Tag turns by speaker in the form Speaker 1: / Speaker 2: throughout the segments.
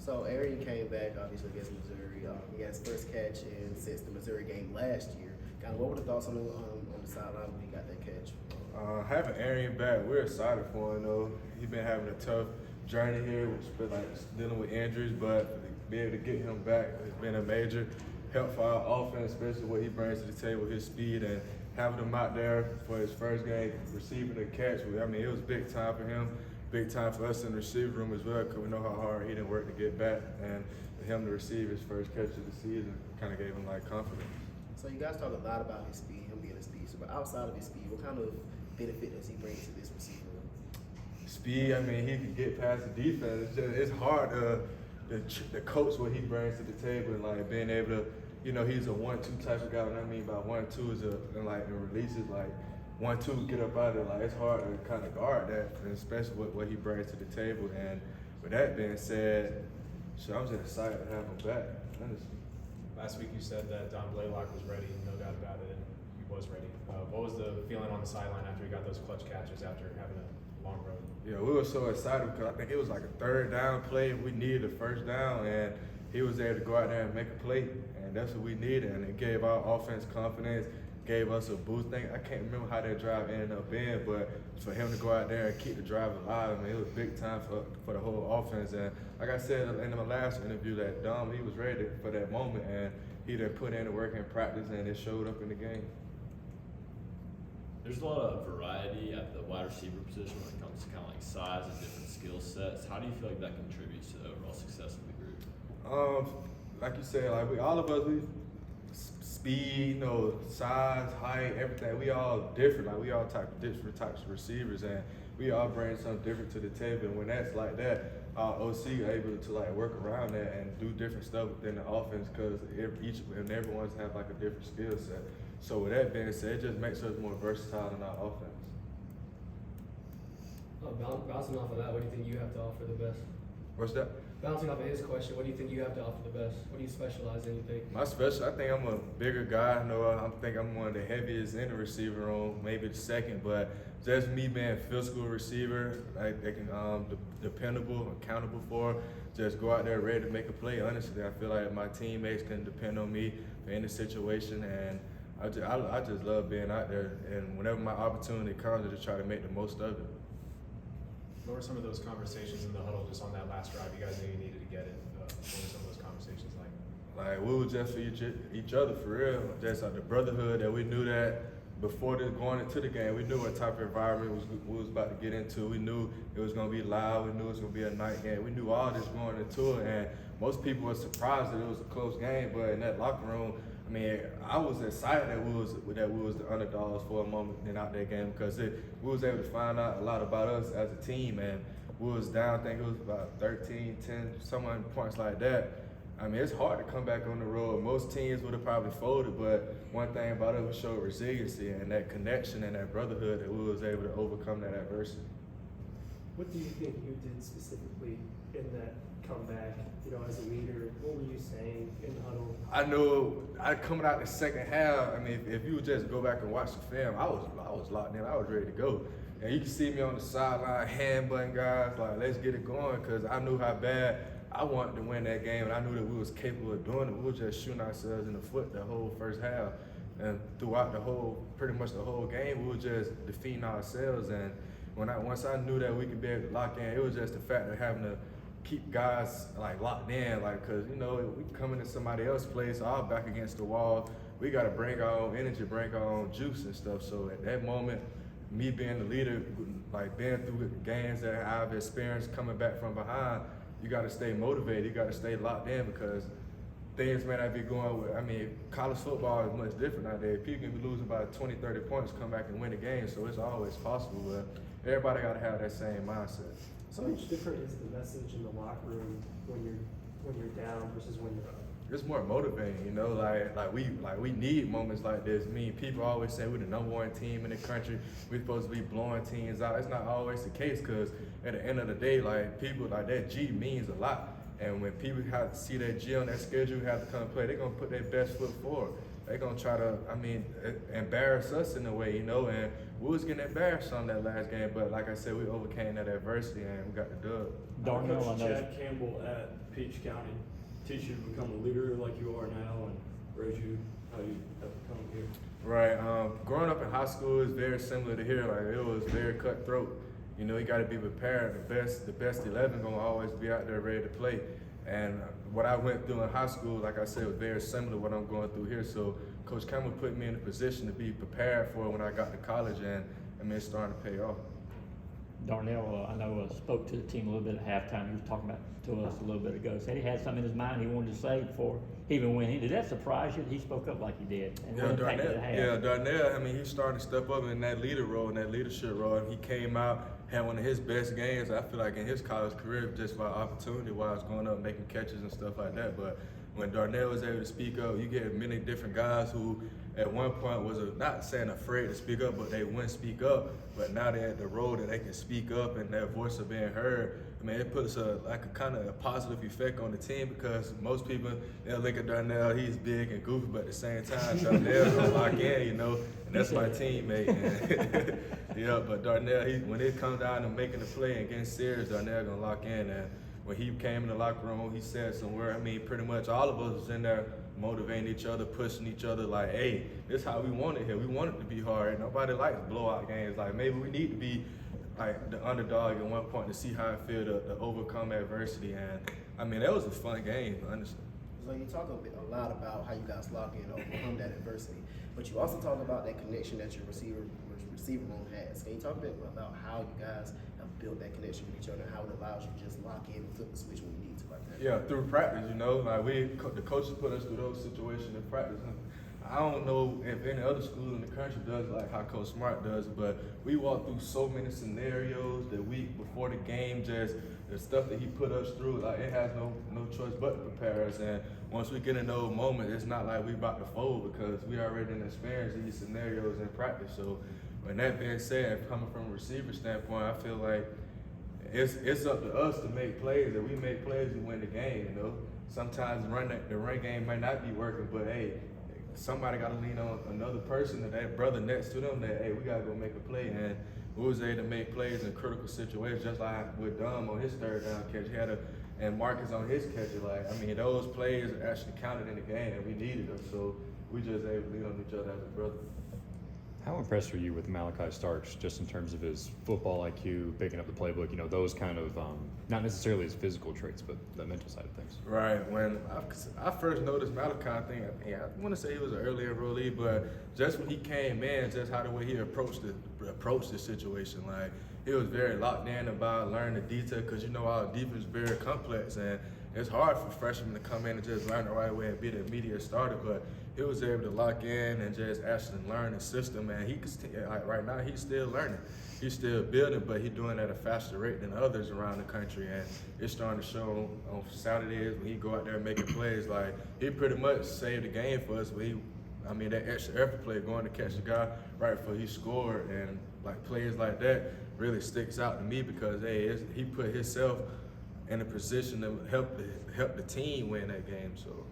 Speaker 1: So Arian came back obviously against Missouri. He had his first catch since the Missouri game last year. Kind of what were the thoughts on the sideline when he got that catch?
Speaker 2: Having Arian back, we're excited for him though. He's been having a tough journey here, which been like dealing with injuries, but to be able to get him back has been a major help for our offense, especially what he brings to the table, his speed, and having him out there for his first game, receiving the catch. I mean, it was big time for him, big time for us in the receiver room as well, because we know how hard he didn't work to get back, and for him to receive his first catch of the season kind of gave him like confidence.
Speaker 1: So you guys talk a lot about his speed, him being a speedster, but outside of his speed, what kind of benefit does he bring to this receiver room?
Speaker 2: Speed, I mean, he can get past the defense. It's hard to coach what he brings to the table, and like being able to, you know, he's a 1-2 type of guy. What I mean by 1-2 is in releases, like 1-2 get up out of it. Like it's hard to kind of guard that, and especially what he brings to the table. And with that being said, so I'm just excited to have him back. Honestly.
Speaker 3: Last week you said that Don Blaylock was ready, no doubt about it, and he was ready. What was the feeling on the sideline after he got those clutch catches after having a long road?
Speaker 2: Yeah, we were so excited because I think it was like a third down play. We needed a first down, and he was able to go out there and make a play, and that's what we needed. And it gave our offense confidence, gave us a boost. I can't remember how that drive ended up being, but for him to go out there and keep the drive alive, I mean, it was big time for the whole offense. And like I said in my last interview, that Dom, he was ready for that moment, and he done put in the work in practice, and it showed up in the game.
Speaker 4: There's a lot of variety at the wide receiver position when it comes to kind of like size and different skill sets. How do you feel like that contributes to the overall success of the group?
Speaker 2: Like you said, like all of us, speed, you know, size, height, everything. We all different. Like we all different types of receivers, and we all bring something different to the table. And when that's like that, our OC are able to like work around that and do different stuff within the offense because everyone's have like a different skill set. So with that being said, it just makes us more versatile in our offense.
Speaker 5: Bouncing off of that, what do you think you have to offer the best?
Speaker 2: What's that?
Speaker 5: Bouncing off of his question, what do you think you have to offer the best? What do you specialize in, you think?
Speaker 2: My special, I think I'm a bigger guy. I think I'm one of the heaviest in the receiver room, maybe the second, but just me being a physical receiver, like they can dependable, accountable for, just go out there ready to make a play. Honestly, I feel like my teammates can depend on me for any situation, and I just love being out there, and whenever my opportunity comes, I just try to make the most of it.
Speaker 3: What were some of those conversations in the huddle just on that last drive? You guys knew you needed to get it. What were some of those conversations like?
Speaker 2: Like we were just for each other for real, just like the brotherhood that we knew that before going into the game, we knew what type of environment we was about to get into. We knew it was going to be loud. We knew it was going to be a night game. We knew all this going into it, and most people were surprised that it was a close game. But in that locker room, I mean, I was excited that we was the underdogs for a moment in out that game because we was able to find out a lot about us as a team, and we was down. I think it was about 13, 10, some points like that. I mean, it's hard to come back on the road. Most teams would have probably folded, but one thing about it, we showed resiliency and that connection and that brotherhood that we was able to overcome that adversity.
Speaker 6: What do you think you did specifically in that comeback, you know, as a leader? What were you saying in the huddle?
Speaker 2: I know coming out the second half, I mean, if you would just go back and watch the film, I was locked in. I was ready to go. And you can see me on the sideline, hand button guys, like, let's get it going, because I knew how bad I wanted to win that game, and I knew that we was capable of doing it. We were just shooting ourselves in the foot the whole first half. And throughout pretty much the whole game, we were just defeating ourselves. And once I knew that we could be able to lock in, it was just the fact of having to keep guys like locked in, like, cause you know, we come into somebody else's place, all back against the wall. We gotta bring our own energy, bring our own juice and stuff. So at that moment, me being the leader, like being through games that I've experienced coming back from behind, you gotta stay motivated, you gotta stay locked in because things may not be going with, I mean, college football is much different nowadays. People can be losing by 20, 30 points, come back and win the game, so it's always possible, but everybody gotta have that same mindset.
Speaker 6: How much different is the message in the locker room when you're down versus when you're up?
Speaker 2: It's more motivating, you know, like we need moments like this. I mean, people always say we're the #1 team in the country. We're supposed to be blowing teams out. It's not always the case because at the end of the day, like people like that G means a lot. And when people have to see that G on that schedule, have to come play, they're gonna put their best foot forward. they gonna try to, embarrass us in a way, you know, and we was getting embarrassed on that last game, but like I said, we overcame that adversity and we got the dub.
Speaker 7: Darnell, I
Speaker 8: Coach
Speaker 7: know.
Speaker 8: Chad Campbell at Peach County teach you to become a leader like you are now and raise you how you have become here?
Speaker 2: Right. Growing up in high school is very similar to here. Like it was very cutthroat. You know, you got to be prepared. The best 11 gonna always be out there ready to play. And what I went through in high school, like I said, was very similar to what I'm going through here. So Coach Campbell put me in a position to be prepared for when I got to college, and it's starting to pay off.
Speaker 7: Darnell, I know spoke to the team a little bit at halftime. He was talking about to us a little bit ago. Said he had something in his mind he wanted to say before he even went in. Did that surprise you that he spoke up like he did? And what impact did it have?
Speaker 2: Darnell, he started to step up in that leader role, in that leadership role. And he came out, had one of his best games, I feel like, in his college career, just by opportunity-wise, going up, making catches and stuff like that. But when Darnell was able to speak up, you get many different guys who at one point was not saying afraid to speak up, but they wouldn't speak up. But now they're at the role that they can speak up and their voice are being heard. It puts a kind of a positive effect on the team, because most people, they'll look at Darnell, he's big and goofy, but at the same time, Darnell's gonna lock in, you know, and that's my teammate. And yeah, but Darnell, when it comes down to making the play and getting serious, Darnell gonna lock in. And when he came in the locker room, he said some word. Pretty much all of us was in there motivating each other, pushing each other, like, hey, this is how we want it here. We want it to be hard. Nobody likes blowout games. Like, maybe we need to be like the underdog at one point to see how it feels to overcome adversity. And that was a fun game, honestly.
Speaker 1: So you talk a lot about how you guys lock in and overcome that adversity, but you also talk about that connection that your receiver room has. Can you talk a bit about how you guys have built that connection with each other and how it allows you to just lock in and flip the switch when you need to like that?
Speaker 2: Yeah, through practice, you know, like the coaches put us through those situations in practice. I don't know if any other school in the country does like how Coach Smart does, but we walk through so many scenarios the week before the game, just the stuff that he put us through, like it has no choice but to prepare us. And once we get in those moments, it's not like we about to fold, because we already experienced these scenarios in practice. So when that being said, coming from a receiver standpoint, I feel like it's up to us to make plays. If we make plays, we win the game, you know. Sometimes the run game might not be working, but hey, somebody got to lean on another person, that brother next to them, that, hey, we got to go make a play. And we was able to make plays in critical situations, just like with Dom on his third down catch. He had and Marcus on his catch. Those plays actually counted in the game, and we needed them. So we just able to lean on each other as a brother.
Speaker 9: How impressed are you with Malachi Starks, just in terms of his football IQ, picking up the playbook, those kind of, not necessarily his physical traits, but the mental side of things?
Speaker 2: Right. When I first noticed Malachi, I want to say he was an early enrollee, but just when he came in, just how the way he approached the situation, like he was very locked in about learning the detail, because our defense is very complex, and it's hard for freshmen to come in and just learn the right way and be the immediate starter. But he was able to lock in and just actually learn the system, and he could right now he's still learning. He's still building, but he's doing it at a faster rate than others around the country, and it's starting to show on Saturdays when he go out there making plays. Like, he pretty much saved the game for us, but that extra effort play going to catch the guy right before he scored, and like plays like that really sticks out to me, because he put himself in a position to help the team win that game. So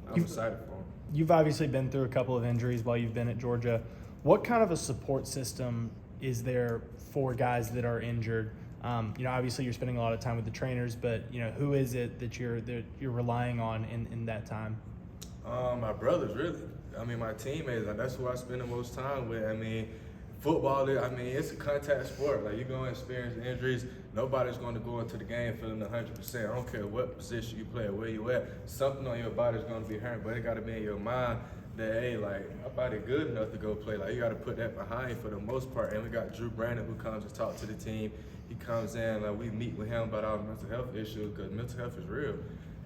Speaker 2: I'm excited for him.
Speaker 10: You've obviously been through a couple of injuries while you've been at Georgia. What kind of a support system is there for guys that are injured? Obviously you're spending a lot of time with the trainers, but who is it that you're relying on in that time?
Speaker 2: My brothers, really. My teammates. That's who I spend the most time with. Football, it's a contact sport. Like, you're going to experience injuries. Nobody's going to go into the game feeling 100%. I don't care what position you play or where you at. Something on your body is going to be hurt, but it got to be in your mind that, hey, like, my body good enough to go play. Like, you got to put that behind you for the most part. And we got Drew Brandon, who comes to talk to the team. He comes in, like, we meet with him about our mental health issues, because mental health is real.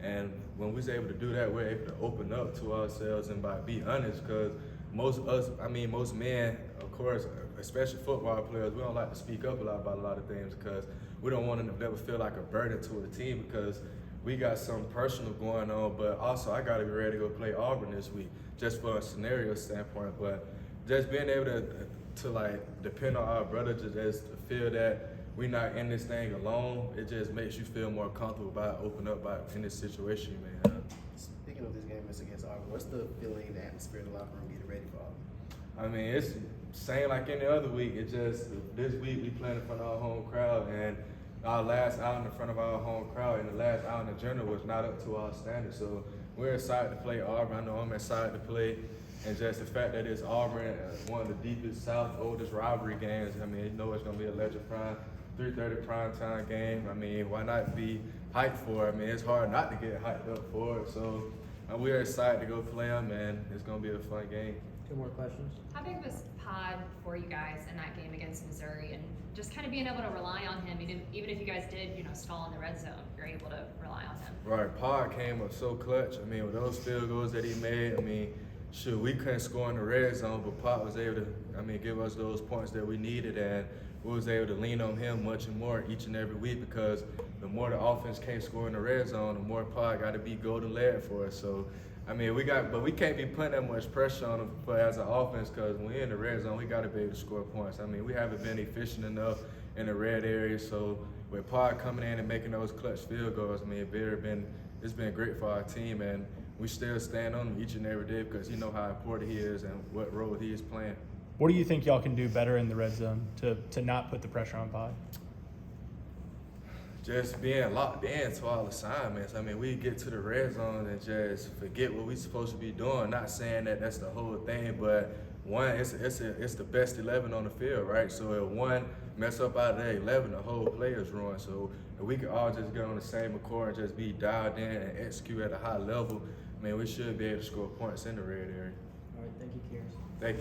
Speaker 2: And when we was able to do that, we're able to open up to ourselves and be honest, because most men, of course, especially football players, we don't like to speak up a lot about a lot of things, because we don't want them to ever feel like a burden to the team, because we got something personal going on. But also, I got to be ready to go play Auburn this week, just for a scenario standpoint. But just being able to like depend on our brother, to just feel that we're not in this thing alone, it just makes you feel more comfortable about opening up in this situation, man.
Speaker 1: Speaking you know, this game is against Auburn. What's the feeling, the atmosphere in the locker room getting ready for Auburn?
Speaker 2: I mean, it's same like any other week. It's just this week we playing in front of our home crowd, and our last outing in front of our home crowd and the last outing in general was not up to our standards. So we're excited to play Auburn. I know I'm excited to play. And just the fact that it's Auburn, one of the deepest South, oldest rivalry games. I mean, you know it's going to be a legend prime, 3:30 prime time game. I mean, why not be hyped for it? I mean, it's hard not to get hyped up for it. So we're excited to go play them, and it's going to be a fun game.
Speaker 5: Two more questions.
Speaker 11: How big was Pod for you guys in that game against Missouri, and just kind of being able to rely on him, even if you guys did, you know, stall in the red zone, you're able to rely on him?
Speaker 2: Right, Pod came up so clutch. I mean, with those field goals that he made, I mean, sure, we couldn't score in the red zone, but Pod was able to, I mean, give us those points that we needed, and we was able to lean on him much and more each and every week, because the more the offense can't score in the red zone, the more Pod got to be golden lead for us. So, I mean, but we can't be putting that much pressure on him as an offense, because when we're in the red zone, we got to be able to score points. I mean, we haven't been efficient enough in the red area, so with Pod coming in and making those clutch field goals, I mean, it's been great for our team, and we still stand on him each and every day because he know how important he is and what role he is playing.
Speaker 10: What do you think y'all can do better in the red zone to not put the pressure on Pod?
Speaker 2: Just being locked in to all assignments. I mean, we get to the red zone and just forget what we're supposed to be doing. Not saying that that's the whole thing, but one, it's the best 11 on the field, right? So if one mess up out of that 11, the whole play is ruined. So if we can all just get on the same accord and just be dialed in and execute at a high level, I mean, we should be able to score points in the red area.
Speaker 5: All right, thank you, Kearis.
Speaker 2: Thank you.